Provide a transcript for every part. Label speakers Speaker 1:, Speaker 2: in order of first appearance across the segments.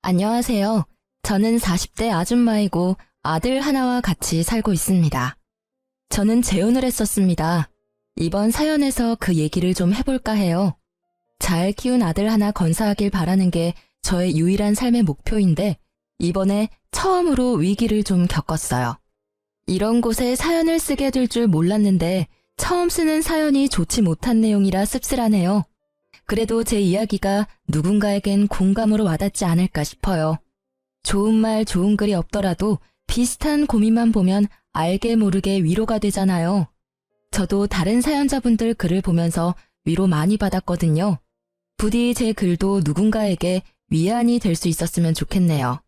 Speaker 1: 안녕하세요. 저는 40대 아줌마이고 아들 하나와 같이 살고 있습니다. 저는 재혼을 했었습니다. 이번 사연에서 그 얘기를 좀 해볼까 해요. 잘 키운 아들 하나 건사하길 바라는 게 저의 유일한 삶의 목표인데 이번에 처음으로 위기를 좀 겪었어요. 이런 곳에 사연을 쓰게 될 줄 몰랐는데 처음 쓰는 사연이 좋지 못한 내용이라 씁쓸하네요. 그래도 제 이야기가 누군가에겐 공감으로 와닿지 않을까 싶어요. 좋은 말, 좋은 글이 없더라도 비슷한 고민만 보면 알게 모르게 위로가 되잖아요. 저도 다른 사연자분들 글을 보면서 위로 많이 받았거든요. 부디 제 글도 누군가에게 위안이 될 수 있었으면 좋겠네요.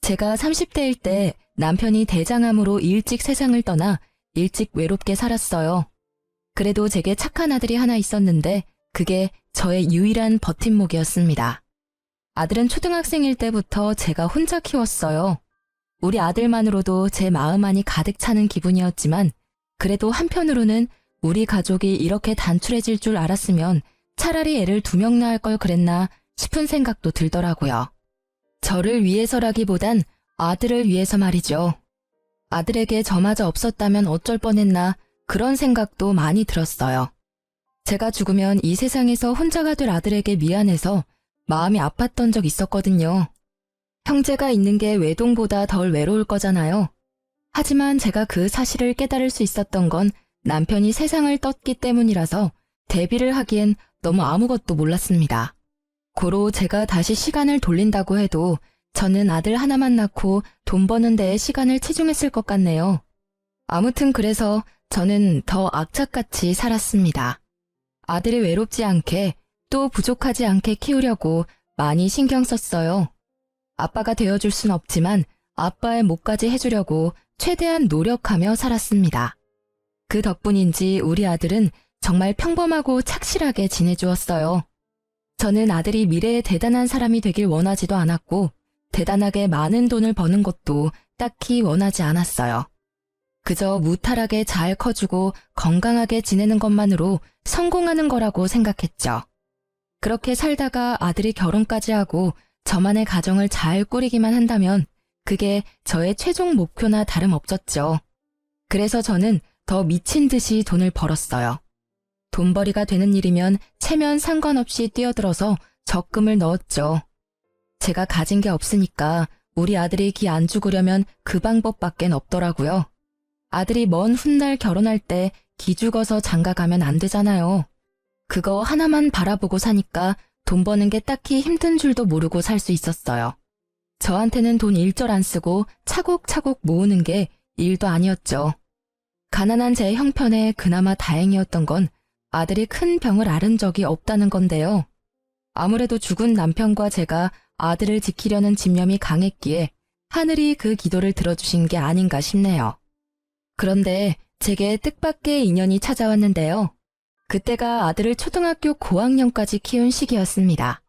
Speaker 1: 제가 30대일 때 남편이 대장암으로 일찍 세상을 떠나 일찍 외롭게 살았어요. 그래도 제게 착한 아들이 하나 있었는데 그게 저의 유일한 버팀목이었습니다. 아들은 초등학생일 때부터 제가 혼자 키웠어요. 우리 아들만으로도 제 마음 안이 가득 차는 기분이었지만 그래도 한편으로는 우리 가족이 이렇게 단출해질 줄 알았으면 차라리 애를 2명 낳을 걸 그랬나 싶은 생각도 들더라고요. 저를 위해서라기보단 아들을 위해서 말이죠. 아들에게 저마저 없었다면 어쩔 뻔했나 그런 생각도 많이 들었어요. 제가 죽으면 이 세상에서 혼자가 될 아들에게 미안해서 마음이 아팠던 적 있었거든요. 형제가 있는 게 외동보다 덜 외로울 거잖아요. 하지만 제가 그 사실을 깨달을 수 있었던 건 남편이 세상을 떴기 때문이라서 대비를 하기엔 너무 아무것도 몰랐습니다. 고로 제가 다시 시간을 돌린다고 해도 저는 아들 하나만 낳고 돈 버는 데에 시간을 치중했을 것 같네요. 아무튼 그래서 저는 더 악착같이 살았습니다. 아들이 외롭지 않게 또 부족하지 않게 키우려고 많이 신경 썼어요. 아빠가 되어줄 순 없지만 아빠의 몫까지 해주려고 최대한 노력하며 살았습니다. 그 덕분인지 우리 아들은 정말 평범하고 착실하게 지내주었어요. 저는 아들이 미래에 대단한 사람이 되길 원하지도 않았고 대단하게 많은 돈을 버는 것도 딱히 원하지 않았어요. 그저 무탈하게 잘 커주고 건강하게 지내는 것만으로 성공하는 거라고 생각했죠. 그렇게 살다가 아들이 결혼까지 하고 저만의 가정을 잘 꾸리기만 한다면 그게 저의 최종 목표나 다름없었죠. 그래서 저는 더 미친 듯이 돈을 벌었어요. 돈벌이가 되는 일이면 체면 상관없이 뛰어들어서 적금을 넣었죠. 제가 가진 게 없으니까 우리 아들이 기 안 죽으려면 그 방법밖엔 없더라고요. 아들이 먼 훗날 결혼할 때 기죽어서 장가가면 안 되잖아요. 그거 하나만 바라보고 사니까 돈 버는 게 딱히 힘든 줄도 모르고 살 수 있었어요. 저한테는 돈 일절 안 쓰고 차곡차곡 모으는 게 일도 아니었죠. 가난한 제 형편에 그나마 다행이었던 건 아들이 큰 병을 앓은 적이 없다는 건데요. 아무래도 죽은 남편과 제가 아들을 지키려는 집념이 강했기에 하늘이 그 기도를 들어주신 게 아닌가 싶네요. 그런데 제게 뜻밖의 인연이 찾아왔는데요. 그때가 아들을 초등학교 고학년까지 키운 시기였습니다.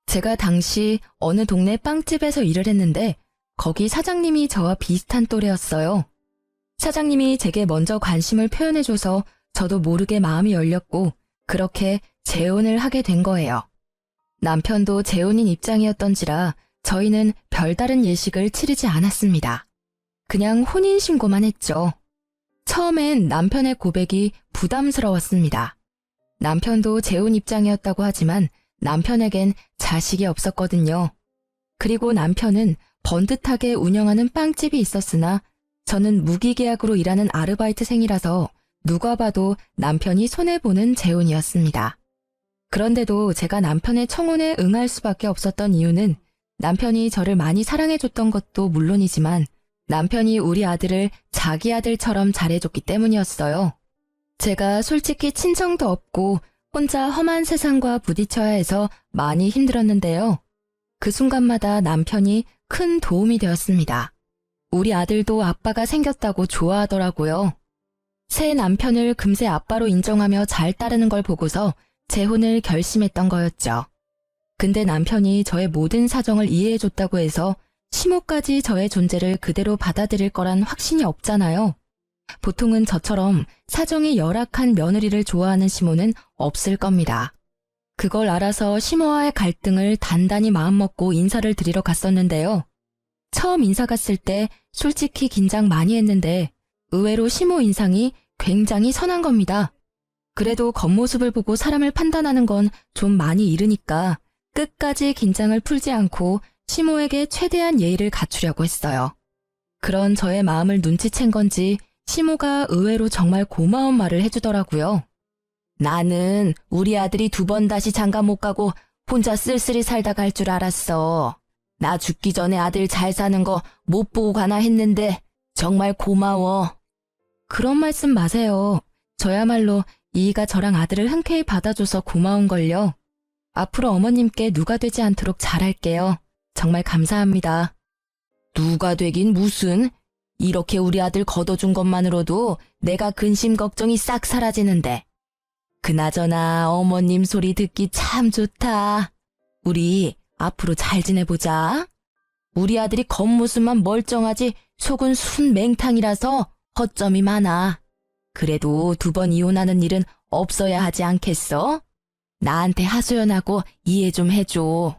Speaker 1: 제가 당시 어느 동네 빵집에서 일을 했는데 거기 사장님이 저와 비슷한 또래였어요. 사장님이 제게 먼저 관심을 표현해줘서 저도 모르게 마음이 열렸고 그렇게 재혼을 하게 된 거예요. 남편도 재혼인 입장이었던지라 저희는 별다른 예식을 치르지 않았습니다. 그냥 혼인신고만 했죠. 처음엔 남편의 고백이 부담스러웠습니다. 남편도 재혼 입장이었다고 하지만 남편에겐 자식이 없었거든요. 그리고 남편은 번듯하게 운영하는 빵집이 있었으나 저는 무기계약으로 일하는 아르바이트생이라서 누가 봐도 남편이 손해보는 재혼이었습니다. 그런데도 제가 남편의 청혼에 응할 수밖에 없었던 이유는 남편이 저를 많이 사랑해줬던 것도 물론이지만 남편이 우리 아들을 자기 아들처럼 잘해줬기 때문이었어요. 제가 솔직히 친정도 없고 혼자 험한 세상과 부딪혀야 해서 많이 힘들었는데요. 그 순간마다 남편이 큰 도움이 되었습니다. 우리 아들도 아빠가 생겼다고 좋아하더라고요. 새 남편을 금세 아빠로 인정하며 잘 따르는 걸 보고서 재혼을 결심했던 거였죠. 근데 남편이 저의 모든 사정을 이해해줬다고 해서 시모까지 저의 존재를 그대로 받아들일 거란 확신이 없잖아요. 보통은 저처럼 사정이 열악한 며느리를 좋아하는 시모는 없을 겁니다. 그걸 알아서 시모와의 갈등을 단단히 마음먹고 인사를 드리러 갔었는데요. 처음 인사 갔을 때 솔직히 긴장 많이 했는데 의외로 시모 인상이 굉장히 선한 겁니다. 그래도 겉모습을 보고 사람을 판단하는 건 좀 많이 이르니까 끝까지 긴장을 풀지 않고 시모에게 최대한 예의를 갖추려고 했어요. 그런 저의 마음을 눈치챈 건지 시모가 의외로 정말 고마운 말을 해주더라고요. 나는 우리 아들이 2번 다시 장가 못 가고 혼자 쓸쓸히 살다 갈 줄 알았어. 나 죽기 전에 아들 잘 사는 거 못 보고 가나 했는데 정말 고마워. 그런 말씀 마세요. 저야말로 이이가 저랑 아들을 흔쾌히 받아줘서 고마운걸요. 앞으로 어머님께 누가 되지 않도록 잘할게요. 정말 감사합니다. 누가 되긴 무슨. 이렇게 우리 아들 걷어준 것만으로도 내가 근심 걱정이 싹 사라지는데. 그나저나 어머님 소리 듣기 참 좋다. 우리 앞으로 잘 지내보자. 우리 아들이 겉모습만 멀쩡하지 속은 순 맹탕이라서 허점이 많아. 그래도 2번 이혼하는 일은 없어야 하지 않겠어? 나한테 하소연하고 이해 좀 해줘.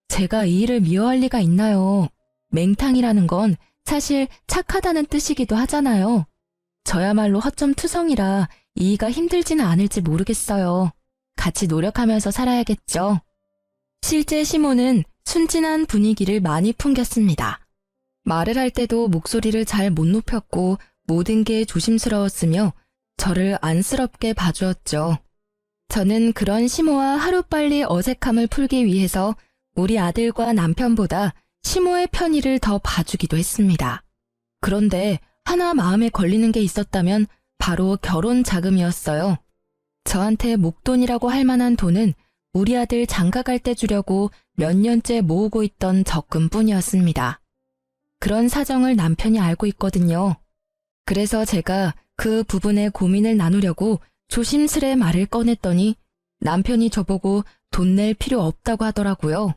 Speaker 1: 제가 이 일을 미워할 리가 있나요? 맹탕이라는 건 사실 착하다는 뜻이기도 하잖아요. 저야말로 허점투성이라 이이가 힘들지는 않을지 모르겠어요. 같이 노력하면서 살아야겠죠. 실제 시모는 순진한 분위기를 많이 풍겼습니다. 말을 할 때도 목소리를 잘 못 높였고 모든 게 조심스러웠으며 저를 안쓰럽게 봐주었죠. 저는 그런 시모와 하루빨리 어색함을 풀기 위해서 우리 아들과 남편보다 시모의 편의를 더 봐주기도 했습니다. 그런데 하나 마음에 걸리는 게 있었다면 바로 결혼 자금이었어요. 저한테 목돈이라고 할 만한 돈은 우리 아들 장가 갈 때 주려고 몇 년째 모으고 있던 적금뿐이었습니다. 그런 사정을 남편이 알고 있거든요. 그래서 제가 그 부분에 고민을 나누려고 조심스레 말을 꺼냈더니 남편이 저보고 돈 낼 필요 없다고 하더라고요.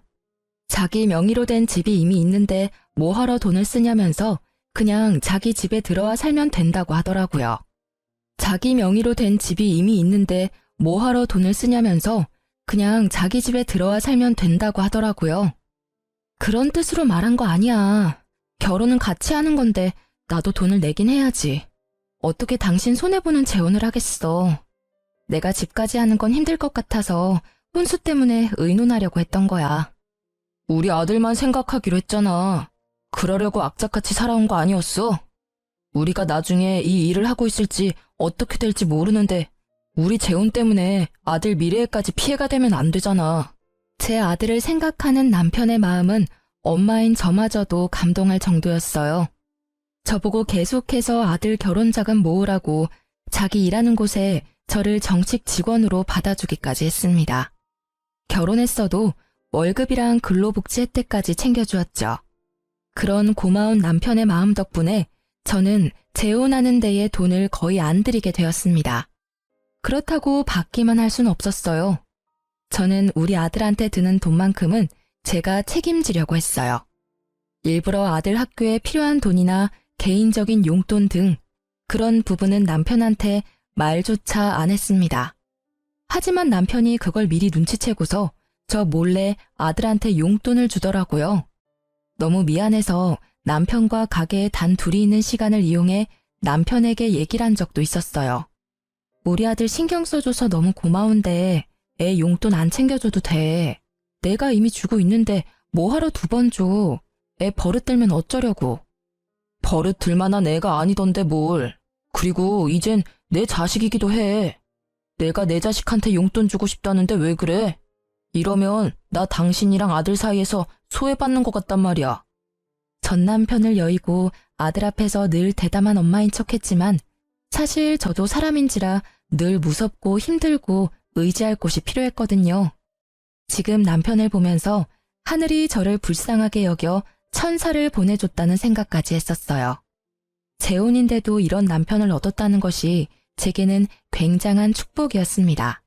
Speaker 1: 자기 명의로 된 집이 이미 있는데 뭐하러 돈을 쓰냐면서 그냥 자기 집에 들어와 살면 된다고 하더라고요. 자기 명의로 된 집이 이미 있는데 뭐하러 돈을 쓰냐면서 그냥 자기 집에 들어와 살면 된다고 하더라고요. 그런 뜻으로 말한 거 아니야. 결혼은 같이 하는 건데 나도 돈을 내긴 해야지. 어떻게 당신 손해보는 재혼을 하겠어. 내가 집까지 하는 건 힘들 것 같아서 혼수 때문에 의논하려고 했던 거야. 우리 아들만 생각하기로 했잖아. 그러려고 악착같이 살아온 거 아니었어? 우리가 나중에 이 일을 하고 있을지 어떻게 될지 모르는데 우리 재혼 때문에 아들 미래에까지 피해가 되면 안 되잖아. 제 아들을 생각하는 남편의 마음은 엄마인 저마저도 감동할 정도였어요. 저보고 계속해서 아들 결혼 자금 모으라고 자기 일하는 곳에 저를 정식 직원으로 받아주기까지 했습니다. 결혼했어도 월급이랑 근로복지 혜택까지 챙겨주었죠. 그런 고마운 남편의 마음 덕분에 저는 재혼하는 데에 돈을 거의 안 들이게 되었습니다. 그렇다고 받기만 할 순 없었어요. 저는 우리 아들한테 드는 돈만큼은 제가 책임지려고 했어요. 일부러 아들 학교에 필요한 돈이나 개인적인 용돈 등 그런 부분은 남편한테 말조차 안 했습니다. 하지만 남편이 그걸 미리 눈치채고서 저 몰래 아들한테 용돈을 주더라고요. 너무 미안해서 남편과 가게에 단 둘이 있는 시간을 이용해 남편에게 얘기를 한 적도 있었어요. 우리 아들 신경 써줘서 너무 고마운데 애 용돈 안 챙겨줘도 돼. 내가 이미 주고 있는데 뭐하러 2번 줘. 애 버릇 들면 어쩌려고. 버릇 들 만한 애가 아니던데 뭘. 그리고 이젠 내 자식이기도 해. 내가 내 자식한테 용돈 주고 싶다는데 왜 그래? 이러면 나 당신이랑 아들 사이에서 소외받는 것 같단 말이야. 전 남편을 여의고 아들 앞에서 늘 대담한 엄마인 척했지만 사실 저도 사람인지라 늘 무섭고 힘들고 의지할 곳이 필요했거든요. 지금 남편을 보면서 하늘이 저를 불쌍하게 여겨 천사를 보내줬다는 생각까지 했었어요. 재혼인데도 이런 남편을 얻었다는 것이 제게는 굉장한 축복이었습니다.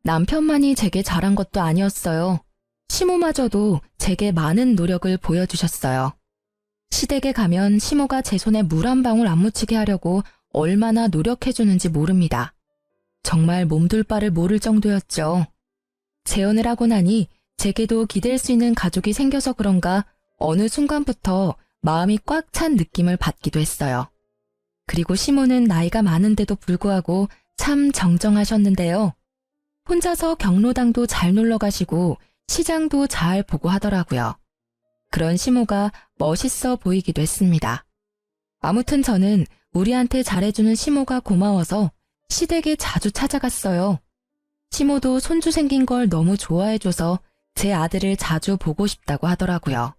Speaker 1: 남편만이 제게 잘한 것도 아니었어요. 시모마저도 제게 많은 노력을 보여주셨어요. 시댁에 가면 시모가 제 손에 물 한 방울 안 묻히게 하려고 얼마나 노력해주는지 모릅니다. 정말 몸둘 바를 모를 정도였죠. 재혼을 하고 나니 제게도 기댈 수 있는 가족이 생겨서 그런가 어느 순간부터 마음이 꽉 찬 느낌을 받기도 했어요. 그리고 시모는 나이가 많은데도 불구하고 참 정정하셨는데요. 혼자서 경로당도 잘 놀러 가시고 시장도 잘 보고 하더라고요. 그런 시모가 멋있어 보이기도 했습니다. 아무튼 저는 우리한테 잘해주는 시모가 고마워서 시댁에 자주 찾아갔어요. 시모도 손주 생긴 걸 너무 좋아해줘서 제 아들을 자주 보고 싶다고 하더라고요.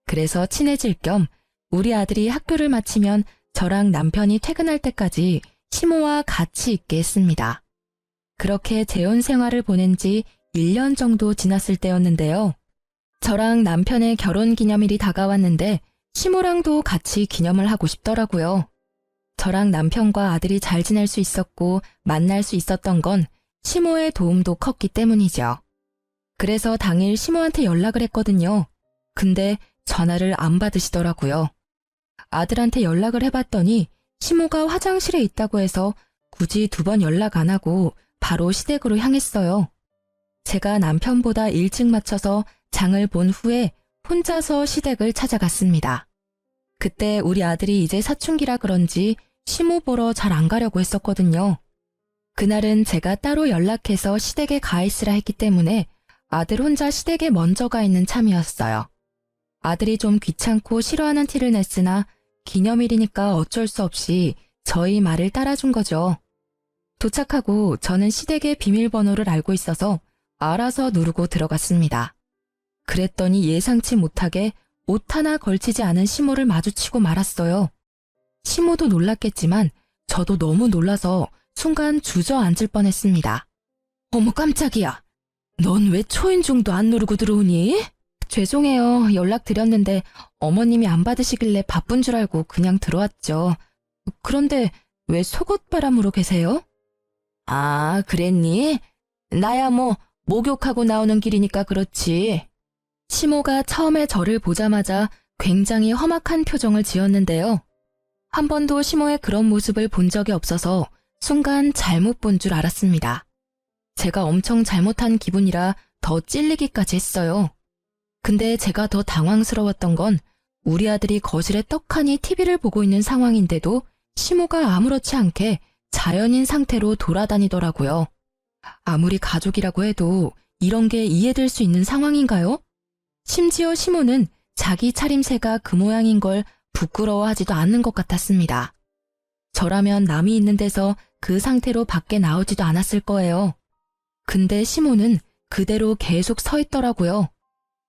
Speaker 1: 그래서 친해질 겸 우리 아들이 학교를 마치면 저랑 남편이 퇴근할 때까지 시모와 같이 있게 했습니다. 그렇게 재혼 생활을 보낸 지 1년 정도 지났을 때였는데요. 저랑 남편의 결혼 기념일이 다가왔는데 시모랑도 같이 기념을 하고 싶더라고요. 저랑 남편과 아들이 잘 지낼 수 있었고 만날 수 있었던 건 시모의 도움도 컸기 때문이죠. 그래서 당일 시모한테 연락을 했거든요. 근데 전화를 안 받으시더라고요. 아들한테 연락을 해봤더니 시모가 화장실에 있다고 해서 굳이 2번 연락 안 하고 바로 시댁으로 향했어요. 제가 남편보다 일찍 마쳐서 장을 본 후에 혼자서 시댁을 찾아갔습니다. 그때 우리 아들이 이제 사춘기라 그런지 시모 보러 잘 안 가려고 했었거든요. 그날은 제가 따로 연락해서 시댁에 가 있으라 했기 때문에 아들 혼자 시댁에 먼저 가 있는 참이었어요. 아들이 좀 귀찮고 싫어하는 티를 냈으나 기념일이니까 어쩔 수 없이 저희 말을 따라준 거죠. 도착하고 저는 시댁의 비밀번호를 알고 있어서 알아서 누르고 들어갔습니다. 그랬더니 예상치 못하게 옷 하나 걸치지 않은 시모를 마주치고 말았어요. 시모도 놀랐겠지만 저도 너무 놀라서 순간 주저앉을 뻔했습니다. 어머 깜짝이야. 넌 왜 초인종도 안 누르고 들어오니? 죄송해요. 연락드렸는데 어머님이 안 받으시길래 바쁜 줄 알고 그냥 들어왔죠. 그런데 왜 속옷바람으로 계세요? 아, 그랬니? 나야 뭐 목욕하고 나오는 길이니까 그렇지. 시모가 처음에 저를 보자마자 굉장히 험악한 표정을 지었는데요. 한 번도 시모의 그런 모습을 본 적이 없어서 순간 잘못 본 줄 알았습니다. 제가 엄청 잘못한 기분이라 더 찔리기까지 했어요. 근데 제가 더 당황스러웠던 건 우리 아들이 거실에 떡하니 TV를 보고 있는 상황인데도 시모가 아무렇지 않게 자연인 상태로 돌아다니더라고요. 아무리 가족이라고 해도 이런 게 이해될 수 있는 상황인가요? 심지어 시모는 자기 차림새가 그 모양인 걸 부끄러워하지도 않는 것 같았습니다. 저라면 남이 있는 데서 그 상태로 밖에 나오지도 않았을 거예요. 근데 시모는 그대로 계속 서 있더라고요.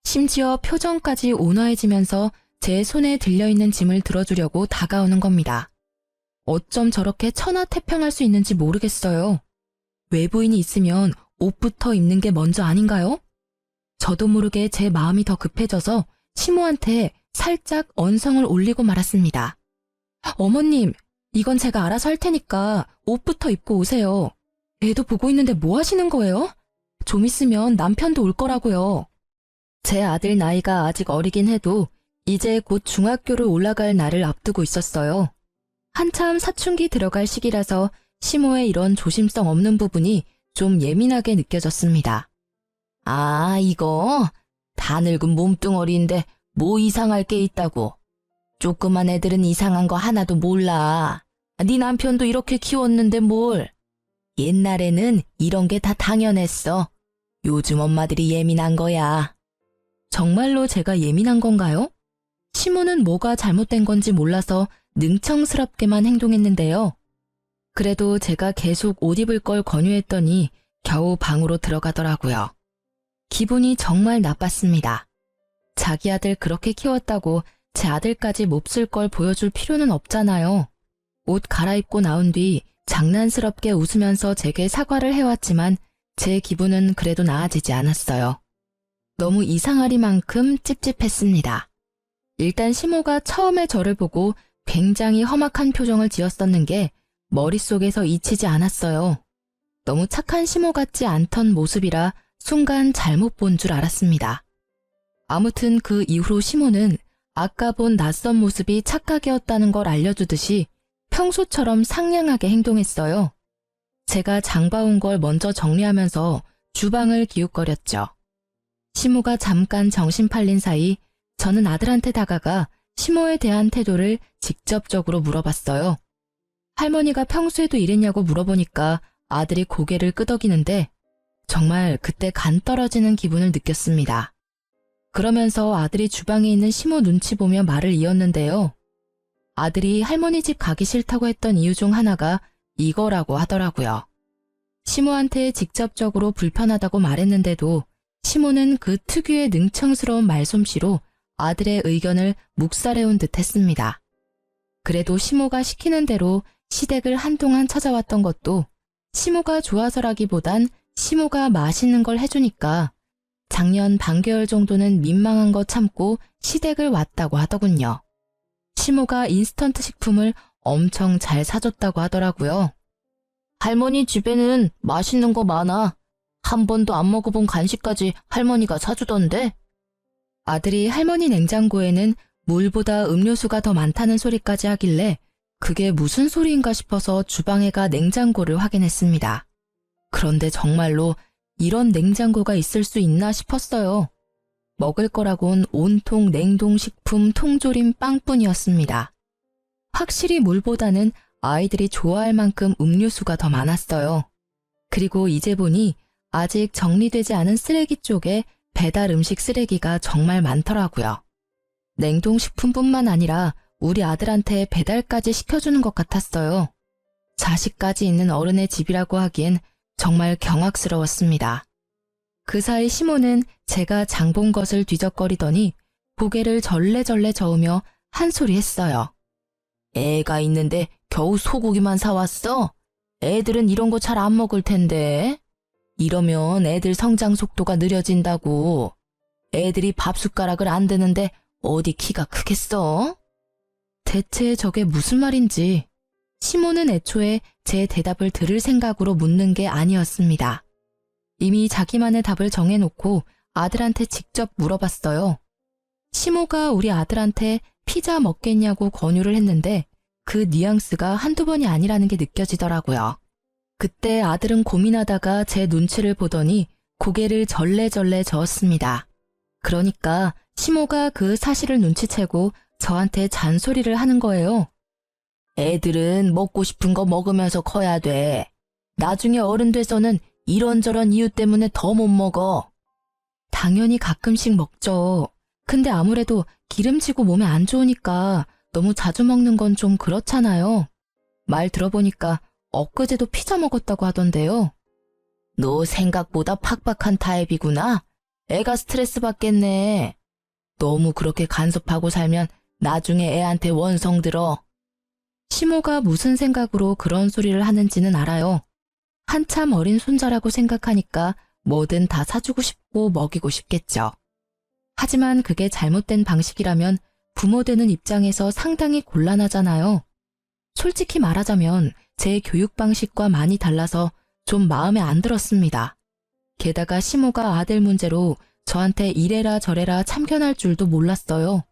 Speaker 1: 심지어 표정까지 온화해지면서 제 손에 들려있는 짐을 들어주려고 다가오는 겁니다. 어쩜 저렇게 천하태평할 수 있는지 모르겠어요. 외부인이 있으면 옷부터 입는 게 먼저 아닌가요? 저도 모르게 제 마음이 더 급해져서 시모한테 살짝 언성을 올리고 말았습니다. 어머님, 이건 제가 알아서 할 테니까 옷부터 입고 오세요. 애도 보고 있는데 뭐 하시는 거예요? 좀 있으면 남편도 올 거라고요. 제 아들 나이가 아직 어리긴 해도 이제 곧 중학교를 올라갈 날을 앞두고 있었어요. 한참 사춘기 들어갈 시기라서 시모의 이런 조심성 없는 부분이 좀 예민하게 느껴졌습니다. 아, 이거? 다 늙은 몸뚱어리인데 뭐 이상할 게 있다고. 조그만 애들은 이상한 거 하나도 몰라. 네 남편도 이렇게 키웠는데 뭘. 옛날에는 이런 게 다 당연했어. 요즘 엄마들이 예민한 거야. 정말로 제가 예민한 건가요? 시모는 뭐가 잘못된 건지 몰라서 능청스럽게만 행동했는데요. 그래도 제가 계속 옷 입을 걸 권유했더니 겨우 방으로 들어가더라고요. 기분이 정말 나빴습니다. 자기 아들 그렇게 키웠다고 제 아들까지 몹쓸 걸 보여줄 필요는 없잖아요. 옷 갈아입고 나온 뒤 장난스럽게 웃으면서 제게 사과를 해왔지만 제 기분은 그래도 나아지지 않았어요. 너무 이상하리만큼 찝찝했습니다. 일단 시모가 처음에 저를 보고 굉장히 험악한 표정을 지었었는 게 머릿속에서 잊히지 않았어요. 너무 착한 시모 같지 않던 모습이라 순간 잘못 본 줄 알았습니다. 아무튼 그 이후로 시모는 아까 본 낯선 모습이 착각이었다는 걸 알려주듯이 평소처럼 상냥하게 행동했어요. 제가 장봐온 걸 먼저 정리하면서 주방을 기웃거렸죠. 시모가 잠깐 정신 팔린 사이 저는 아들한테 다가가 시모에 대한 태도를 직접적으로 물어봤어요. 할머니가 평소에도 이랬냐고 물어보니까 아들이 고개를 끄덕이는데 정말 그때 간 떨어지는 기분을 느꼈습니다. 그러면서 아들이 주방에 있는 시모 눈치 보며 말을 이었는데요. 아들이 할머니 집 가기 싫다고 했던 이유 중 하나가 이거라고 하더라고요. 시모한테 직접적으로 불편하다고 말했는데도 시모는 그 특유의 능청스러운 말솜씨로 아들의 의견을 묵살해온 듯 했습니다. 그래도 시모가 시키는 대로 시댁을 한동안 찾아왔던 것도 시모가 좋아서라기보단 시모가 맛있는 걸 해주니까 작년 반개월 정도는 민망한 거 참고 시댁을 왔다고 하더군요. 시모가 인스턴트 식품을 엄청 잘 사줬다고 하더라고요. 할머니 집에는 맛있는 거 많아. 한 번도 안 먹어본 간식까지 할머니가 사주던데. 아들이 할머니 냉장고에는 물보다 음료수가 더 많다는 소리까지 하길래 그게 무슨 소리인가 싶어서 주방에 가 냉장고를 확인했습니다. 그런데 정말로 이런 냉장고가 있을 수 있나 싶었어요. 먹을 거라곤 온통 냉동식품 통조림 빵뿐이었습니다. 확실히 물보다는 아이들이 좋아할 만큼 음료수가 더 많았어요. 그리고 이제 보니 아직 정리되지 않은 쓰레기 쪽에 배달 음식 쓰레기가 정말 많더라고요. 냉동식품뿐만 아니라 우리 아들한테 배달까지 시켜주는 것 같았어요. 자식까지 있는 어른의 집이라고 하기엔 정말 경악스러웠습니다. 그 사이 시모는 제가 장 본 것을 뒤적거리더니 고개를 절레절레 저으며 한 소리 했어요. 애가 있는데 겨우 소고기만 사왔어? 애들은 이런 거 잘 안 먹을 텐데. 이러면 애들 성장 속도가 느려진다고. 애들이 밥 숟가락을 안 드는데 어디 키가 크겠어? 대체 저게 무슨 말인지 시모는 애초에 제 대답을 들을 생각으로 묻는 게 아니었습니다. 이미 자기만의 답을 정해놓고 아들한테 직접 물어봤어요. 시모가 우리 아들한테 피자 먹겠냐고 권유를 했는데 그 뉘앙스가 한두 번이 아니라는 게 느껴지더라고요. 그때 아들은 고민하다가 제 눈치를 보더니 고개를 절레절레 저었습니다. 그러니까 시모가 그 사실을 눈치채고 저한테 잔소리를 하는 거예요. 애들은 먹고 싶은 거 먹으면서 커야 돼. 나중에 어른 돼서는 이런저런 이유 때문에 더 못 먹어. 당연히 가끔씩 먹죠. 근데 아무래도 기름지고 몸에 안 좋으니까 너무 자주 먹는 건 좀 그렇잖아요. 말 들어보니까 엊그제도 피자 먹었다고 하던데요. 너 생각보다 팍팍한 타입이구나. 애가 스트레스 받겠네. 너무 그렇게 간섭하고 살면 나중에 애한테 원성 들어. 시모가 무슨 생각으로 그런 소리를 하는지는 알아요. 한참 어린 손자라고 생각하니까 뭐든 다 사주고 싶고 먹이고 싶겠죠. 하지만 그게 잘못된 방식이라면 부모 되는 입장에서 상당히 곤란하잖아요. 솔직히 말하자면 제 교육 방식과 많이 달라서 좀 마음에 안 들었습니다. 게다가 시모가 아들 문제로 저한테 이래라 저래라 참견할 줄도 몰랐어요.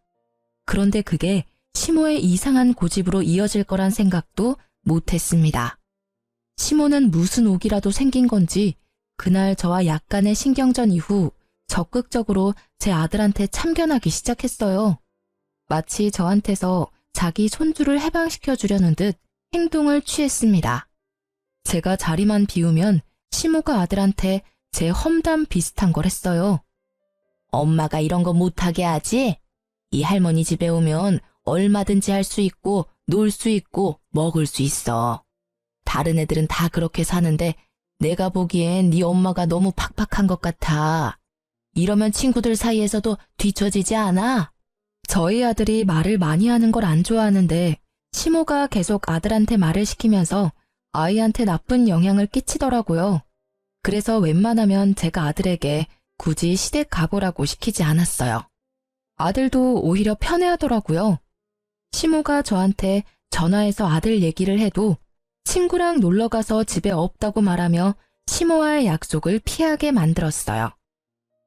Speaker 1: 그런데 그게 시모의 이상한 고집으로 이어질 거란 생각도 못했습니다. 시모는 무슨 옥이라도 생긴 건지 그날 저와 약간의 신경전 이후 적극적으로 제 아들한테 참견하기 시작했어요. 마치 저한테서 자기 손주를 해방시켜 주려는 듯 행동을 취했습니다. 제가 자리만 비우면 시모가 아들한테 제 험담 비슷한 걸 했어요. 엄마가 이런 거 못하게 하지? 이 할머니 집에 오면 얼마든지 할 수 있고 놀 수 있고 먹을 수 있어. 다른 애들은 다 그렇게 사는데 내가 보기엔 네 엄마가 너무 팍팍한 것 같아. 이러면 친구들 사이에서도 뒤처지지 않아? 저희 아들이 말을 많이 하는 걸 안 좋아하는데 시모가 계속 아들한테 말을 시키면서 아이한테 나쁜 영향을 끼치더라고요. 그래서 웬만하면 제가 아들에게 굳이 시댁 가보라고 시키지 않았어요. 아들도 오히려 편해하더라고요. 시모가 저한테 전화해서 아들 얘기를 해도 친구랑 놀러가서 집에 없다고 말하며 시모와의 약속을 피하게 만들었어요.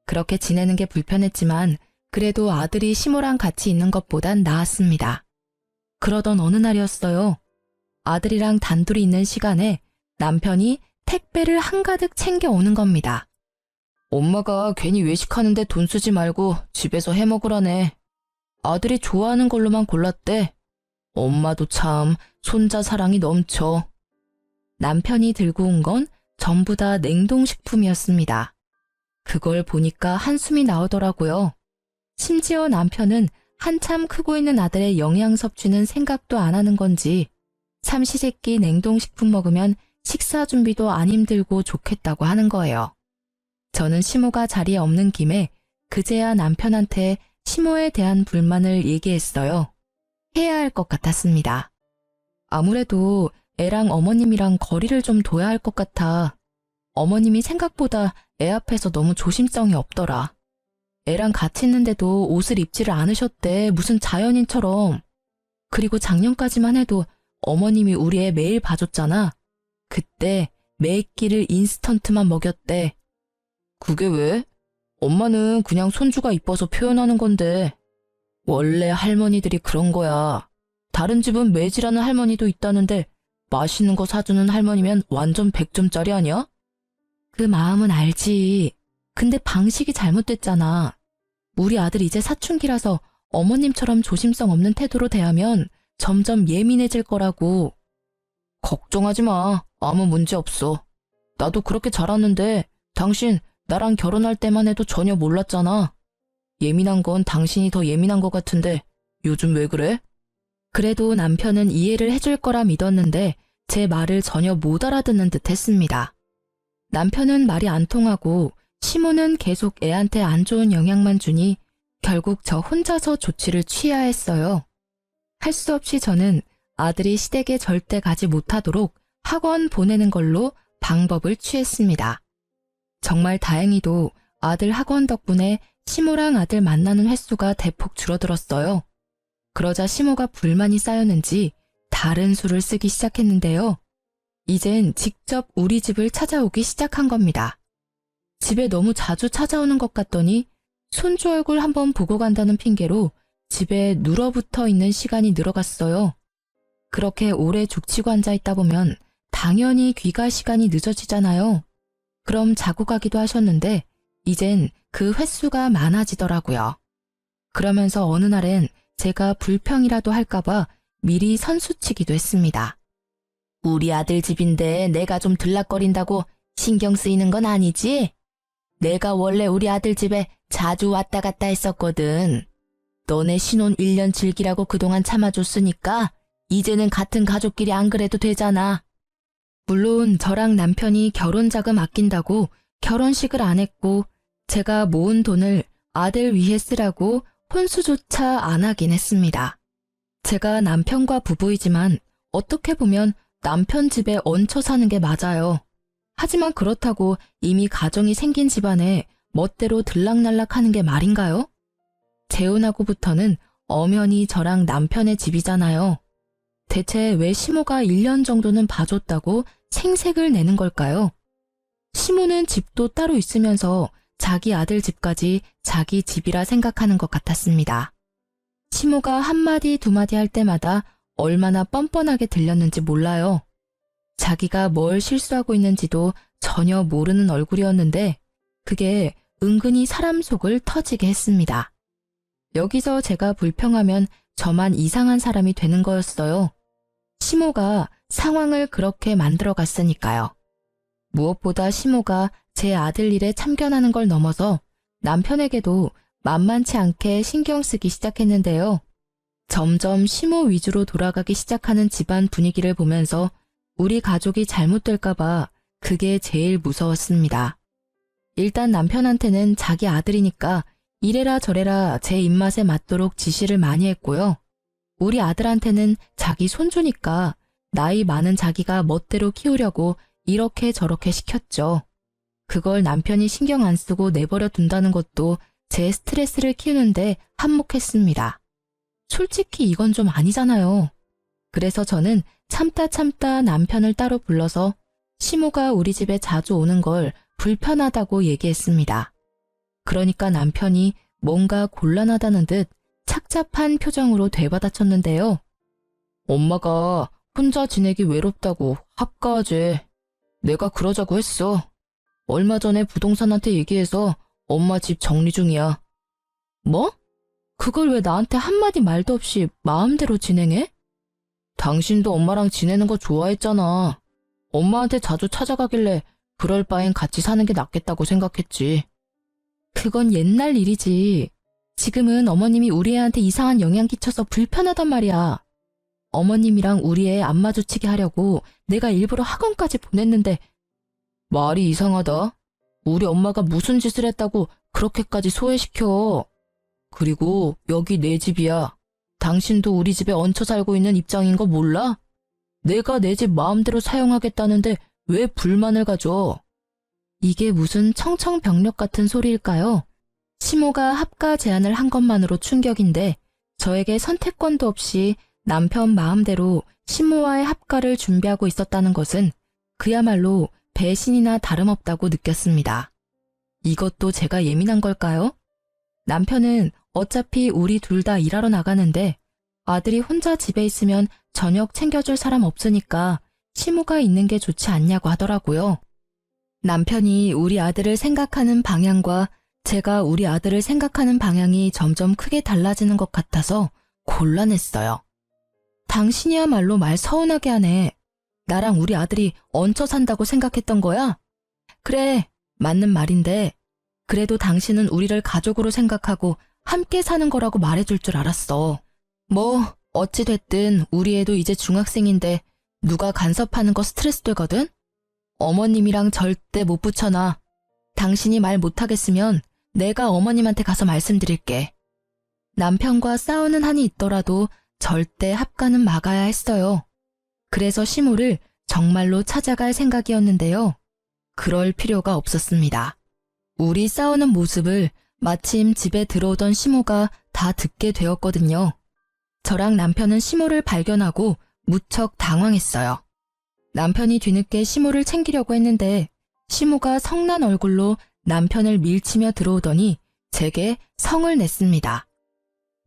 Speaker 1: 그렇게 지내는 게 불편했지만 그래도 아들이 시모랑 같이 있는 것보단 나았습니다. 그러던 어느 날이었어요. 아들이랑 단둘이 있는 시간에 남편이 택배를 한가득 챙겨오는 겁니다. 엄마가 괜히 외식하는데 돈 쓰지 말고 집에서 해 먹으라네. 아들이 좋아하는 걸로만 골랐대. 엄마도 참 손자 사랑이 넘쳐. 남편이 들고 온 건 전부 다 냉동식품이었습니다. 그걸 보니까 한숨이 나오더라고요. 심지어 남편은 한참 크고 있는 아들의 영양 섭취는 생각도 안 하는 건지 삼시세끼 냉동식품 먹으면 식사 준비도 안 힘들고 좋겠다고 하는 거예요. 저는 시모가 자리에 없는 김에 그제야 남편한테 시모에 대한 불만을 얘기했어요. 해야 할 것 같았습니다. 아무래도 애랑 어머님이랑 거리를 좀 둬야 할 것 같아. 어머님이 생각보다 애 앞에서 너무 조심성이 없더라. 애랑 같이 있는데도 옷을 입지를 않으셨대. 무슨 자연인처럼. 그리고 작년까지만 해도 어머님이 우리 애 매일 봐줬잖아. 그때 매 끼를 인스턴트만 먹였대. 그게 왜? 엄마는 그냥 손주가 이뻐서 표현하는 건데. 원래 할머니들이 그런 거야. 다른 집은 매질하는 할머니도 있다는데 맛있는 거 사주는 할머니면 완전 100점짜리 아니야? 그 마음은 알지. 근데 방식이 잘못됐잖아. 우리 아들 이제 사춘기라서 어머님처럼 조심성 없는 태도로 대하면 점점 예민해질 거라고. 걱정하지 마. 아무 문제 없어. 나도 그렇게 자랐는데 당신 나랑 결혼할 때만 해도 전혀 몰랐잖아. 예민한 건 당신이 더 예민한 것 같은데 요즘 왜 그래? 그래도 남편은 이해를 해줄 거라 믿었는데 제 말을 전혀 못 알아듣는 듯 했습니다. 남편은 말이 안 통하고 시모는 계속 애한테 안 좋은 영향만 주니 결국 저 혼자서 조치를 취해야 했어요. 할 수 없이 저는 아들이 시댁에 절대 가지 못하도록 학원 보내는 걸로 방법을 취했습니다. 정말 다행히도 아들 학원 덕분에 시모랑 아들 만나는 횟수가 대폭 줄어들었어요. 그러자 시모가 불만이 쌓였는지 다른 수를 쓰기 시작했는데요. 이젠 직접 우리 집을 찾아오기 시작한 겁니다. 집에 너무 자주 찾아오는 것 같더니 손주 얼굴 한번 보고 간다는 핑계로 집에 눌어붙어 있는 시간이 늘어갔어요. 그렇게 오래 죽치고 앉아있다 보면 당연히 귀가 시간이 늦어지잖아요. 그럼 자고 가기도 하셨는데 이젠 그 횟수가 많아지더라고요. 그러면서 어느 날엔 제가 불평이라도 할까봐 미리 선수치기도 했습니다. 우리 아들 집인데 내가 좀 들락거린다고 신경 쓰이는 건 아니지? 내가 원래 우리 아들 집에 자주 왔다 갔다 했었거든. 너네 신혼 1년 즐기라고 그동안 참아줬으니까 이제는 같은 가족끼리 안 그래도 되잖아. 물론 저랑 남편이 결혼 자금 아낀다고 결혼식을 안 했고 제가 모은 돈을 아들 위해 쓰라고 혼수조차 안 하긴 했습니다. 제가 남편과 부부이지만 어떻게 보면 남편 집에 얹혀 사는 게 맞아요. 하지만 그렇다고 이미 가정이 생긴 집안에 멋대로 들락날락하는 게 말인가요? 재혼하고부터는 엄연히 저랑 남편의 집이잖아요. 대체 왜 시모가 1년 정도는 봐줬다고 생색을 내는 걸까요? 시모는 집도 따로 있으면서 자기 아들 집까지 자기 집이라 생각하는 것 같았습니다. 시모가 한마디 두마디 할 때마다 얼마나 뻔뻔하게 들렸는지 몰라요. 자기가 뭘 실수하고 있는지도 전혀 모르는 얼굴이었는데 그게 은근히 사람 속을 터지게 했습니다. 여기서 제가 불평하면 저만 이상한 사람이 되는 거였어요. 시모가 상황을 그렇게 만들어 갔으니까요. 무엇보다 시모가 제 아들 일에 참견하는 걸 넘어서 남편에게도 만만치 않게 신경 쓰기 시작했는데요. 점점 시모 위주로 돌아가기 시작하는 집안 분위기를 보면서 우리 가족이 잘못될까봐 그게 제일 무서웠습니다. 일단 남편한테는 자기 아들이니까 이래라 저래라 제 입맛에 맞도록 지시를 많이 했고요. 우리 아들한테는 자기 손주니까 나이 많은 자기가 멋대로 키우려고 이렇게 저렇게 시켰죠. 그걸 남편이 신경 안 쓰고 내버려 둔다는 것도 제 스트레스를 키우는데 한몫했습니다. 솔직히 이건 좀 아니잖아요. 그래서 저는 참다 남편을 따로 불러서 시모가 우리 집에 자주 오는 걸 불편하다고 얘기했습니다. 그러니까 남편이 뭔가 곤란하다는 듯 착잡한 표정으로 되받아쳤는데요. 엄마가 혼자 지내기 외롭다고 합가하지. 내가 그러자고 했어. 얼마 전에 부동산한테 얘기해서 엄마 집 정리 중이야. 뭐? 그걸 왜 나한테 한마디 말도 없이 마음대로 진행해? 당신도 엄마랑 지내는 거 좋아했잖아. 엄마한테 자주 찾아가길래 그럴 바엔 같이 사는 게 낫겠다고 생각했지. 그건 옛날 일이지. 지금은 어머님이 우리 애한테 이상한 영향 끼쳐서 불편하단 말이야. 어머님이랑 우리 애 안 마주치게 하려고 내가 일부러 학원까지 보냈는데 말이 이상하다. 우리 엄마가 무슨 짓을 했다고 그렇게까지 소외시켜. 그리고 여기 내 집이야. 당신도 우리 집에 얹혀 살고 있는 입장인 거 몰라? 내가 내 집 마음대로 사용하겠다는데 왜 불만을 가져? 이게 무슨 청청병력 같은 소리일까요? 시모가 합가 제안을 한 것만으로 충격인데 저에게 선택권도 없이 남편 마음대로 시모와의 합가를 준비하고 있었다는 것은 그야말로 배신이나 다름없다고 느꼈습니다. 이것도 제가 예민한 걸까요? 남편은 어차피 우리 둘 다 일하러 나가는데 아들이 혼자 집에 있으면 저녁 챙겨줄 사람 없으니까 시모가 있는 게 좋지 않냐고 하더라고요. 남편이 우리 아들을 생각하는 방향과 제가 우리 아들을 생각하는 방향이 점점 크게 달라지는 것 같아서 곤란했어요. 당신이야말로 말 서운하게 하네. 나랑 우리 아들이 얹혀 산다고 생각했던 거야? 그래, 맞는 말인데 그래도 당신은 우리를 가족으로 생각하고 함께 사는 거라고 말해줄 줄 알았어. 뭐 어찌됐든 우리 애도 이제 중학생인데 누가 간섭하는 거 스트레스 되거든? 어머님이랑 절대 못 붙여놔. 당신이 말 못하겠으면 내가 어머님한테 가서 말씀드릴게. 남편과 싸우는 한이 있더라도 절대 합가는 막아야 했어요. 그래서 시모를 정말로 찾아갈 생각이었는데요. 그럴 필요가 없었습니다. 우리 싸우는 모습을 마침 집에 들어오던 시모가 다 듣게 되었거든요. 저랑 남편은 시모를 발견하고 무척 당황했어요. 남편이 뒤늦게 시모를 챙기려고 했는데 시모가 성난 얼굴로 남편을 밀치며 들어오더니 제게 성을 냈습니다.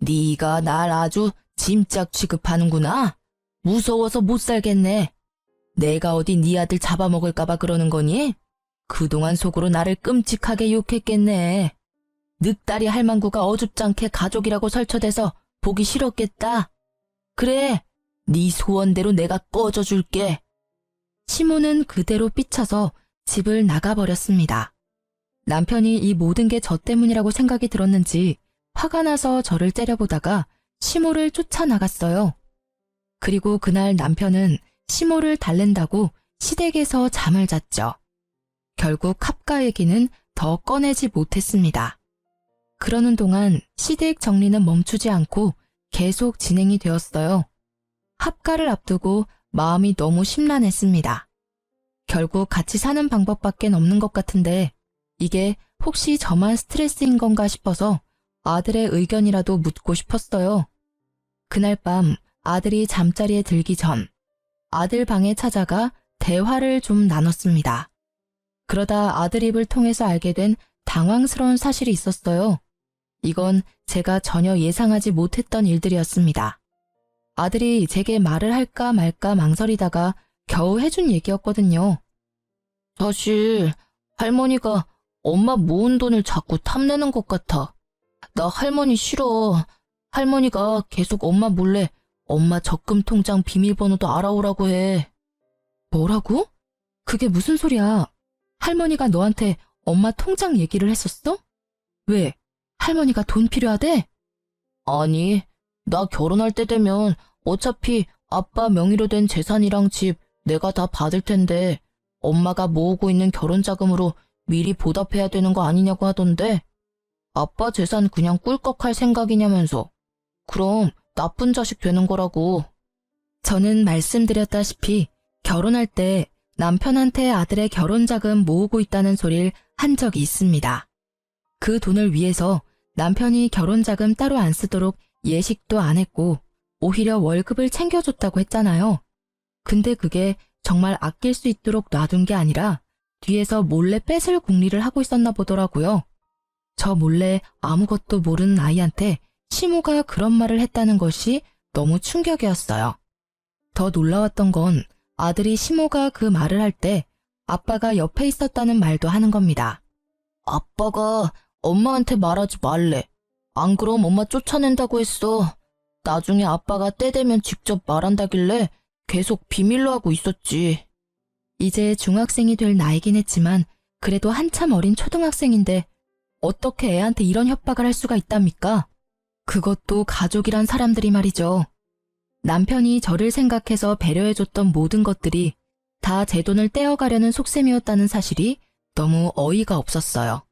Speaker 1: 네가 날 아주 짐짝 취급하는구나. 무서워서 못 살겠네. 내가 어디 네 아들 잡아먹을까봐 그러는 거니? 그동안 속으로 나를 끔찍하게 욕했겠네. 늑다리 할망구가 어줍잖게 가족이라고 설쳐대서 보기 싫었겠다. 그래, 네 소원대로 내가 꺼져줄게. 시모는 그대로 삐쳐서 집을 나가버렸습니다. 남편이 이 모든 게 저 때문이라고 생각이 들었는지 화가 나서 저를 째려보다가 시모를 쫓아나갔어요. 그리고 그날 남편은 시모를 달랜다고 시댁에서 잠을 잤죠. 결국 합가 얘기는 더 꺼내지 못했습니다. 그러는 동안 시댁 정리는 멈추지 않고 계속 진행이 되었어요. 합가를 앞두고 마음이 너무 심란했습니다. 결국 같이 사는 방법밖엔 없는 것 같은데 이게 혹시 저만 스트레스인 건가 싶어서 아들의 의견이라도 묻고 싶었어요. 그날 밤 아들이 잠자리에 들기 전 아들 방에 찾아가 대화를 좀 나눴습니다. 그러다 아들 입을 통해서 알게 된 당황스러운 사실이 있었어요. 이건 제가 전혀 예상하지 못했던 일들이었습니다. 아들이 제게 말을 할까 말까 망설이다가 겨우 해준 얘기였거든요. 사실 할머니가 엄마 모은 돈을 자꾸 탐내는 것 같아. 나 할머니 싫어. 할머니가 계속 엄마 몰래 엄마 적금 통장 비밀번호도 알아오라고 해. 뭐라고? 그게 무슨 소리야? 할머니가 너한테 엄마 통장 얘기를 했었어? 왜? 할머니가 돈 필요하대? 아니, 나 결혼할 때 되면 어차피 아빠 명의로 된 재산이랑 집 내가 다 받을 텐데 엄마가 모으고 있는 결혼자금으로 미리 보답해야 되는 거 아니냐고 하던데 아빠 재산 그냥 꿀꺽할 생각이냐면서. 그럼 나쁜 자식 되는 거라고. 저는 말씀드렸다시피 결혼할 때 남편한테 아들의 결혼자금 모으고 있다는 소리를 한 적이 있습니다. 그 돈을 위해서 남편이 결혼자금 따로 안 쓰도록 예식도 안 했고 오히려 월급을 챙겨줬다고 했잖아요. 근데 그게 정말 아낄 수 있도록 놔둔 게 아니라 뒤에서 몰래 뺏을 궁리를 하고 있었나 보더라고요. 저 몰래 아무것도 모르는 아이한테 시모가 그런 말을 했다는 것이 너무 충격이었어요. 더 놀라웠던 건 아들이 시모가 그 말을 할 때 아빠가 옆에 있었다는 말도 하는 겁니다. 아빠가 엄마한테 말하지 말래. 안 그럼 엄마 쫓아낸다고 했어. 나중에 아빠가 때 되면 직접 말한다길래 계속 비밀로 하고 있었지. 이제 중학생이 될 나이긴 했지만 그래도 한참 어린 초등학생인데 어떻게 애한테 이런 협박을 할 수가 있답니까? 그것도 가족이란 사람들이 말이죠. 남편이 저를 생각해서 배려해줬던 모든 것들이 다 제 돈을 떼어가려는 속셈이었다는 사실이 너무 어이가 없었어요.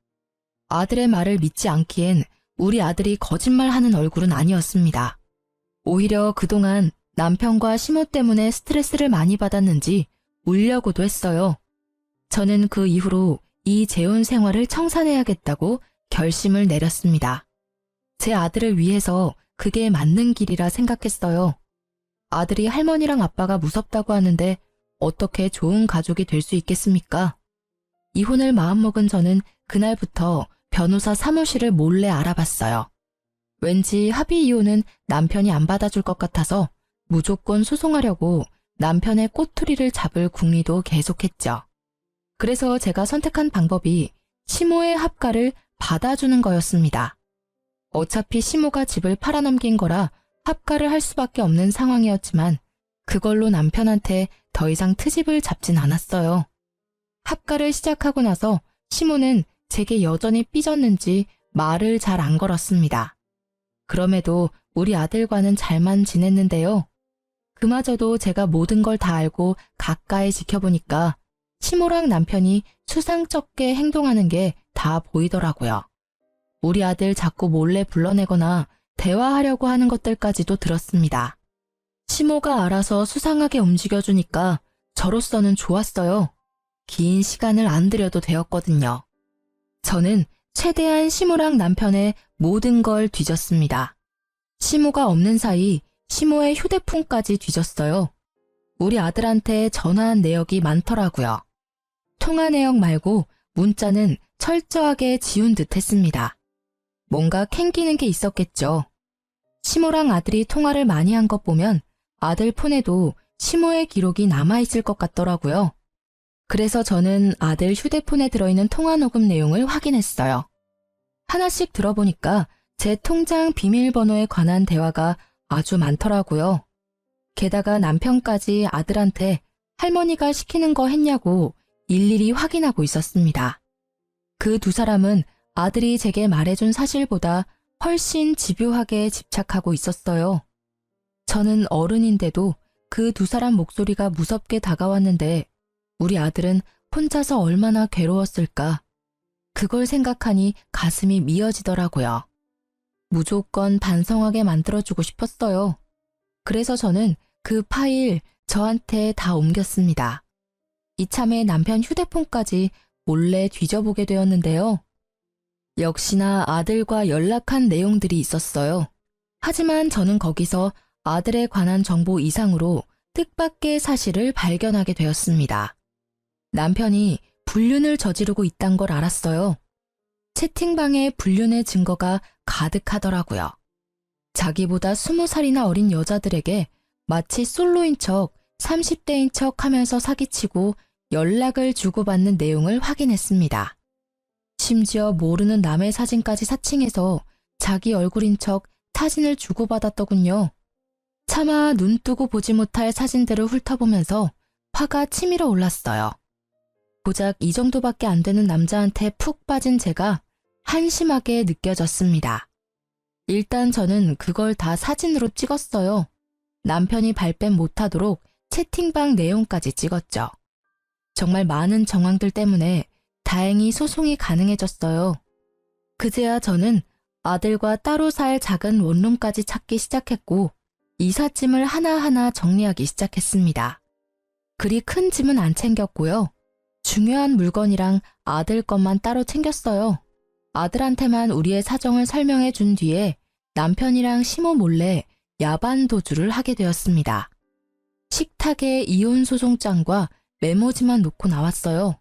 Speaker 1: 아들의 말을 믿지 않기엔 우리 아들이 거짓말하는 얼굴은 아니었습니다. 오히려 그동안 남편과 시모 때문에 스트레스를 많이 받았는지 울려고도 했어요. 저는 그 이후로 이 재혼 생활을 청산해야겠다고 결심을 내렸습니다. 제 아들을 위해서 그게 맞는 길이라 생각했어요. 아들이 할머니랑 아빠가 무섭다고 하는데 어떻게 좋은 가족이 될 수 있겠습니까? 이혼을 마음먹은 저는 그날부터 변호사 사무실을 몰래 알아봤어요. 왠지 합의 이혼은 남편이 안 받아줄 것 같아서 무조건 소송하려고 남편의 꼬투리를 잡을 궁리도 계속했죠. 그래서 제가 선택한 방법이 시모의 합가를 받아주는 거였습니다. 어차피 시모가 집을 팔아넘긴 거라 합가를 할 수밖에 없는 상황이었지만 그걸로 남편한테 더 이상 트집을 잡진 않았어요. 합가를 시작하고 나서 시모는 제게 여전히 삐졌는지 말을 잘 안 걸었습니다. 그럼에도 우리 아들과는 잘만 지냈는데요. 그마저도 제가 모든 걸 다 알고 가까이 지켜보니까 시모랑 남편이 수상쩍게 행동하는 게 다 보이더라고요. 우리 아들 자꾸 몰래 불러내거나 대화하려고 하는 것들까지도 들었습니다. 시모가 알아서 수상하게 움직여주니까 저로서는 좋았어요. 긴 시간을 안 들여도 되었거든요. 저는 최대한 시모랑 남편의 모든 걸 뒤졌습니다. 시모가 없는 사이 시모의 휴대폰까지 뒤졌어요. 우리 아들한테 전화한 내역이 많더라고요. 통화 내역 말고 문자는 철저하게 지운 듯 했습니다. 뭔가 캥기는 게 있었겠죠. 시모랑 아들이 통화를 많이 한 것 보면 아들 폰에도 시모의 기록이 남아있을 것 같더라고요. 그래서 저는 아들 휴대폰에 들어있는 통화 녹음 내용을 확인했어요. 하나씩 들어보니까 제 통장 비밀번호에 관한 대화가 아주 많더라고요. 게다가 남편까지 아들한테 할머니가 시키는 거 했냐고 일일이 확인하고 있었습니다. 그 두 사람은 아들이 제게 말해준 사실보다 훨씬 집요하게 집착하고 있었어요. 저는 어른인데도 그 두 사람 목소리가 무섭게 다가왔는데 우리 아들은 혼자서 얼마나 괴로웠을까. 그걸 생각하니 가슴이 미어지더라고요. 무조건 반성하게 만들어주고 싶었어요. 그래서 저는 그 파일 저한테 다 옮겼습니다. 이참에 남편 휴대폰까지 몰래 뒤져보게 되었는데요. 역시나 아들과 연락한 내용들이 있었어요. 하지만 저는 거기서 아들에 관한 정보 이상으로 뜻밖의 사실을 발견하게 되었습니다. 남편이 불륜을 저지르고 있단 걸 알았어요. 채팅방에 불륜의 증거가 가득하더라고요. 자기보다 20살이나 어린 여자들에게 마치 솔로인 척 30대인 척 하면서 사기치고 연락을 주고받는 내용을 확인했습니다. 심지어 모르는 남의 사진까지 사칭해서 자기 얼굴인 척 사진을 주고받았더군요. 차마 눈 뜨고 보지 못할 사진들을 훑어보면서 화가 치밀어 올랐어요. 고작 이 정도밖에 안 되는 남자한테 푹 빠진 제가 한심하게 느껴졌습니다. 일단 저는 그걸 다 사진으로 찍었어요. 남편이 발뺌 못하도록 채팅방 내용까지 찍었죠. 정말 많은 정황들 때문에 다행히 소송이 가능해졌어요. 그제야 저는 아들과 따로 살 작은 원룸까지 찾기 시작했고 이삿짐을 하나하나 정리하기 시작했습니다. 그리 큰 짐은 안 챙겼고요. 중요한 물건이랑 아들 것만 따로 챙겼어요. 아들한테만 우리의 사정을 설명해 준 뒤에 남편이랑 시모 몰래 야반 도주를 하게 되었습니다. 식탁에 이혼 소송장과 메모지만 놓고 나왔어요.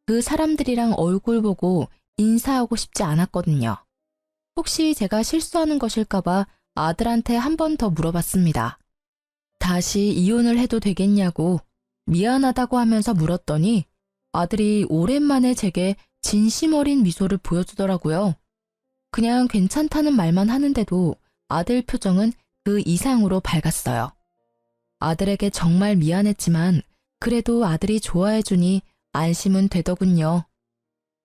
Speaker 1: 그 사람들이랑 얼굴 보고 인사하고 싶지 않았거든요. 혹시 제가 실수하는 것일까봐 아들한테 한 번 더 물어봤습니다. 다시 이혼을 해도 되겠냐고 미안하다고 하면서 물었더니 아들이 오랜만에 제게 진심 어린 미소를 보여주더라고요. 그냥 괜찮다는 말만 하는데도 아들 표정은 그 이상으로 밝았어요. 아들에게 정말 미안했지만 그래도 아들이 좋아해주니 안심은 되더군요.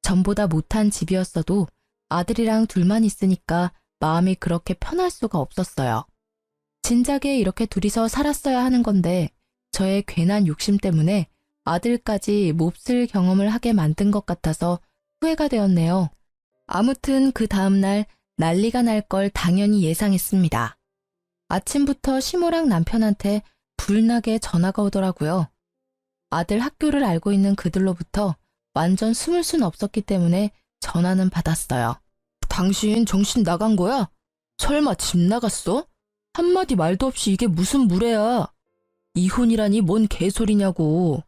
Speaker 1: 전보다 못한 집이었어도 아들이랑 둘만 있으니까 마음이 그렇게 편할 수가 없었어요. 진작에 이렇게 둘이서 살았어야 하는 건데 저의 괜한 욕심 때문에 아들까지 몹쓸 경험을 하게 만든 것 같아서 후회가 되었네요. 아무튼 그 다음날 난리가 날 걸 당연히 예상했습니다. 아침부터 시모랑 남편한테 불나게 전화가 오더라고요. 아들 학교를 알고 있는 그들로부터 완전 숨을 순 없었기 때문에 전화는 받았어요. 당신 정신 나간 거야? 설마 집 나갔어? 한마디 말도 없이 이게 무슨 무례야. 이혼이라니 뭔 개소리냐고.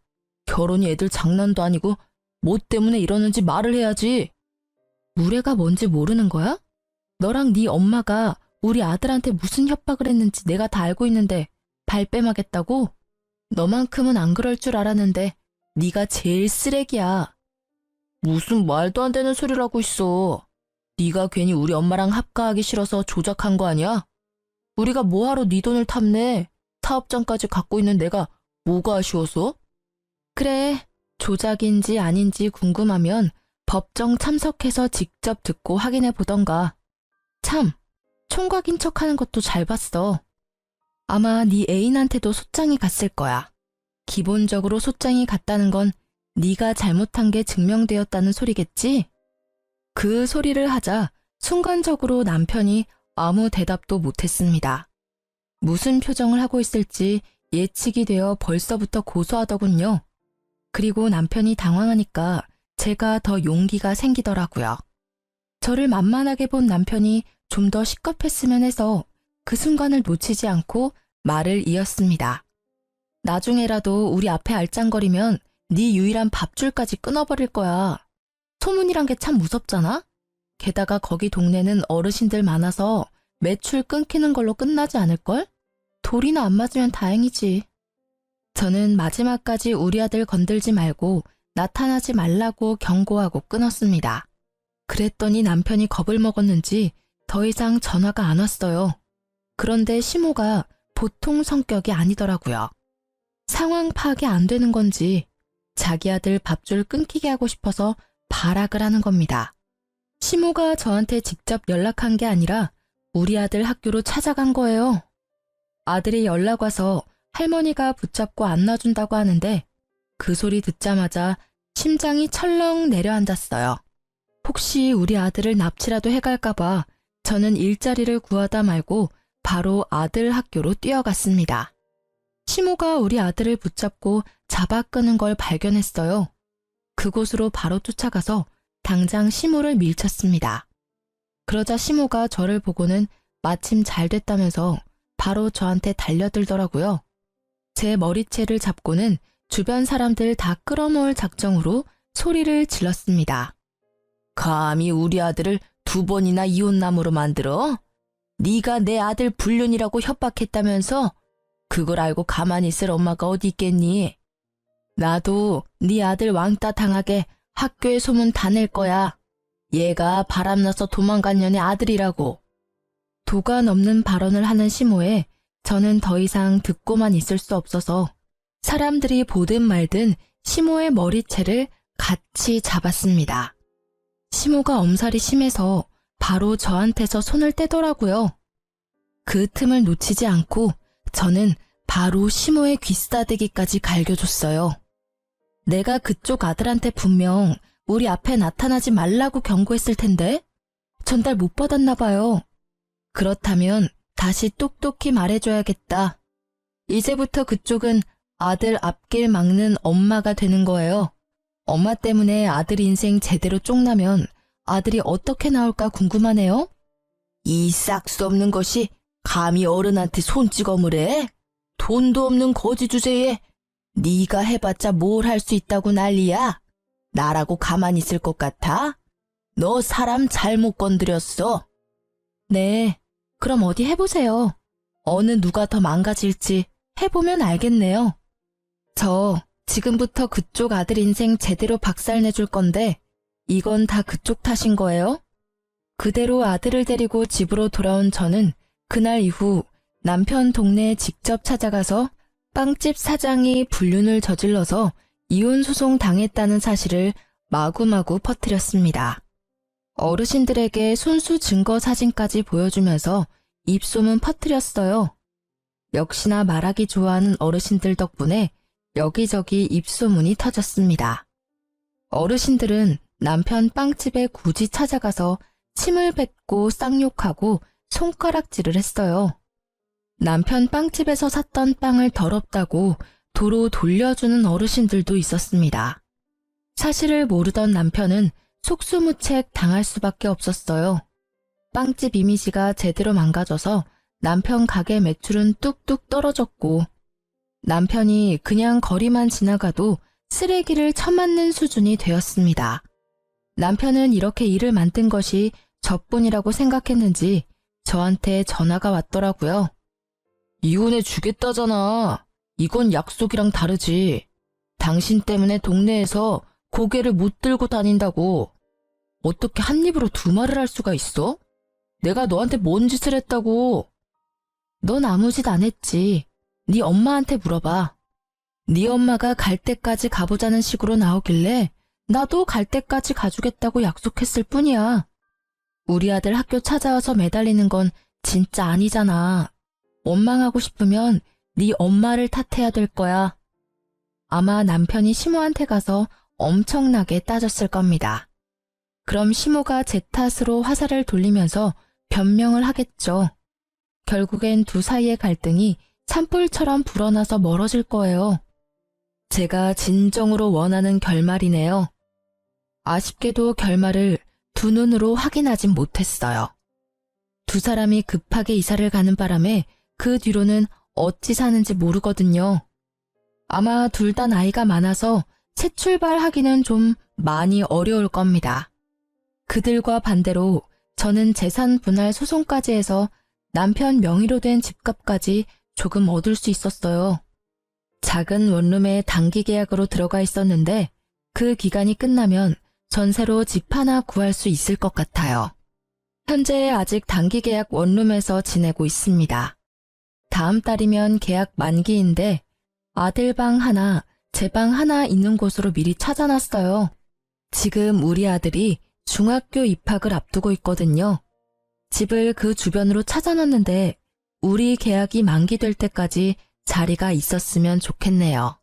Speaker 1: 결혼이 애들 장난도 아니고 뭐 때문에 이러는지 말을 해야지. 무례가 뭔지 모르는 거야? 너랑 네 엄마가 우리 아들한테 무슨 협박을 했는지 내가 다 알고 있는데 발뺌하겠다고? 너만큼은 안 그럴 줄 알았는데 네가 제일 쓰레기야. 무슨 말도 안 되는 소리를 하고 있어. 네가 괜히 우리 엄마랑 합가하기 싫어서 조작한 거 아니야? 우리가 뭐하러 네 돈을 탐내? 사업장까지 갖고 있는 내가 뭐가 아쉬워서? 그래, 조작인지 아닌지 궁금하면 법정 참석해서 직접 듣고 확인해 보던가. 참, 총각인 척하는 것도 잘 봤어. 아마 네 애인한테도 소장이 갔을 거야. 기본적으로 소장이 갔다는 건 네가 잘못한 게 증명되었다는 소리겠지? 그 소리를 하자 순간적으로 남편이 아무 대답도 못했습니다. 무슨 표정을 하고 있을지 예측이 되어 벌써부터 고소하더군요. 그리고 남편이 당황하니까 제가 더 용기가 생기더라고요. 저를 만만하게 본 남편이 좀 더 시겁했으면 해서 그 순간을 놓치지 않고 말을 이었습니다. 나중에라도 우리 앞에 알짱거리면 네 유일한 밥줄까지 끊어버릴 거야. 소문이란 게 참 무섭잖아? 게다가 거기 동네는 어르신들 많아서 매출 끊기는 걸로 끝나지 않을걸? 돌이나 안 맞으면 다행이지. 저는 마지막까지 우리 아들 건들지 말고 나타나지 말라고 경고하고 끊었습니다. 그랬더니 남편이 겁을 먹었는지 더 이상 전화가 안 왔어요. 그런데 시모가 보통 성격이 아니더라고요. 상황 파악이 안 되는 건지 자기 아들 밥줄 끊기게 하고 싶어서 발악을 하는 겁니다. 시모가 저한테 직접 연락한 게 아니라 우리 아들 학교로 찾아간 거예요. 아들이 연락 와서 할머니가 붙잡고 안놔준다고 하는데 그 소리 듣자마자 심장이 철렁 내려앉았어요. 혹시 우리 아들을 납치라도 해갈까봐 저는 일자리를 구하다 말고 바로 아들 학교로 뛰어갔습니다. 시모가 우리 아들을 붙잡고 잡아 끄는 걸 발견했어요. 그곳으로 바로 쫓아가서 당장 시모를 밀쳤습니다. 그러자 시모가 저를 보고는 마침 잘 됐다면서 바로 저한테 달려들더라고요. 제 머리채를 잡고는 주변 사람들 다 끌어모을 작정으로 소리를 질렀습니다. 감히 우리 아들을 2번이나 이혼남으로 만들어? 네가 내 아들 불륜이라고 협박했다면서? 그걸 알고 가만히 있을 엄마가 어디 있겠니? 나도 네 아들 왕따 당하게 학교에 소문 다 낼 거야. 얘가 바람나서 도망간 년의 아들이라고. 도가 넘는 발언을 하는 시모에 저는 더 이상 듣고만 있을 수 없어서 사람들이 보든 말든 시모의 머리채를 같이 잡았습니다. 시모가 엄살이 심해서 바로 저한테서 손을 떼더라고요. 그 틈을 놓치지 않고 저는 바로 시모의 귀싸대기까지 갈겨줬어요. 내가 그쪽 아들한테 분명 우리 앞에 나타나지 말라고 경고했을 텐데 전달 못 받았나 봐요. 그렇다면 다시 똑똑히 말해줘야겠다. 이제부터 그쪽은 아들 앞길 막는 엄마가 되는 거예요. 엄마 때문에 아들 인생 제대로 쪽나면 아들이 어떻게 나올까 궁금하네요. 이 싹수 없는 것이 감히 어른한테 손찌검을 해? 돈도 없는 거지 주제에 네가 해봤자 뭘 할 수 있다고 난리야? 나라고 가만히 있을 것 같아? 너 사람 잘못 건드렸어. 네, 그럼 어디 해보세요. 어느 누가 더 망가질지 해보면 알겠네요. 저 지금부터 그쪽 아들 인생 제대로 박살내줄 건데 이건 다 그쪽 탓인 거예요? 그대로 아들을 데리고 집으로 돌아온 저는 그날 이후 남편 동네에 직접 찾아가서 빵집 사장이 불륜을 저질러서 이혼 소송 당했다는 사실을 마구마구 퍼뜨렸습니다. 어르신들에게 손수 증거 사진까지 보여주면서 입소문 퍼뜨렸어요. 역시나 말하기 좋아하는 어르신들 덕분에 여기저기 입소문이 터졌습니다. 어르신들은 남편 빵집에 굳이 찾아가서 침을 뱉고 쌍욕하고 손가락질을 했어요. 남편 빵집에서 샀던 빵을 더럽다고 도로 돌려주는 어르신들도 있었습니다. 사실을 모르던 남편은 속수무책 당할 수밖에 없었어요. 빵집 이미지가 제대로 망가져서 남편 가게 매출은 뚝뚝 떨어졌고 남편이 그냥 거리만 지나가도 쓰레기를 쳐맞는 수준이 되었습니다. 남편은 이렇게 일을 만든 것이 저뿐이라고 생각했는지 저한테 전화가 왔더라고요. 이혼해 주겠다잖아. 이건 약속이랑 다르지. 당신 때문에 동네에서 고개를 못 들고 다닌다고. 어떻게 한 입으로 두 말을 할 수가 있어? 내가 너한테 뭔 짓을 했다고. 넌 아무 짓 안 했지. 네 엄마한테 물어봐. 네 엄마가 갈 때까지 가보자는 식으로 나오길래 나도 갈 때까지 가주겠다고 약속했을 뿐이야. 우리 아들 학교 찾아와서 매달리는 건 진짜 아니잖아. 원망하고 싶으면 네 엄마를 탓해야 될 거야. 아마 남편이 시모한테 가서 엄청나게 따졌을 겁니다. 그럼 시모가 제 탓으로 화살을 돌리면서 변명을 하겠죠. 결국엔 두 사이의 갈등이 산불처럼 불어나서 멀어질 거예요. 제가 진정으로 원하는 결말이네요. 아쉽게도 결말을 두 눈으로 확인하진 못했어요. 두 사람이 급하게 이사를 가는 바람에 그 뒤로는 어찌 사는지 모르거든요. 아마 둘 다 나이가 많아서 새 출발하기는 좀 많이 어려울 겁니다. 그들과 반대로 저는 재산 분할 소송까지 해서 남편 명의로 된 집값까지 조금 얻을 수 있었어요. 작은 원룸에 단기 계약으로 들어가 있었는데 그 기간이 끝나면 전세로 집 하나 구할 수 있을 것 같아요. 현재 아직 단기 계약 원룸에서 지내고 있습니다. 다음 달이면 계약 만기인데 아들 방 하나, 제 방 하나 있는 곳으로 미리 찾아놨어요. 지금 우리 아들이 중학교 입학을 앞두고 있거든요. 집을 그 주변으로 찾아놨는데 우리 계약이 만기될 때까지 자리가 있었으면 좋겠네요.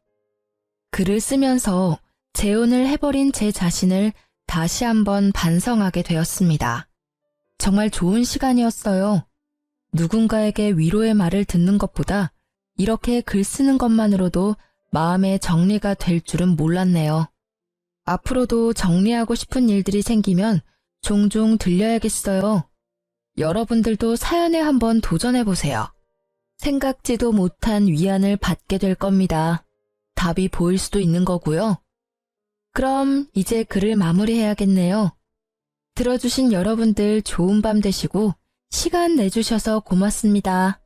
Speaker 1: 글을 쓰면서 재혼을 해버린 제 자신을 다시 한번 반성하게 되었습니다. 정말 좋은 시간이었어요. 누군가에게 위로의 말을 듣는 것보다 이렇게 글 쓰는 것만으로도 마음의 정리가 될 줄은 몰랐네요. 앞으로도 정리하고 싶은 일들이 생기면 종종 들려야겠어요. 여러분들도 사연에 한번 도전해보세요. 생각지도 못한 위안을 받게 될 겁니다. 답이 보일 수도 있는 거고요. 그럼 이제 글을 마무리해야겠네요. 들어주신 여러분들 좋은 밤 되시고 시간 내주셔서 고맙습니다.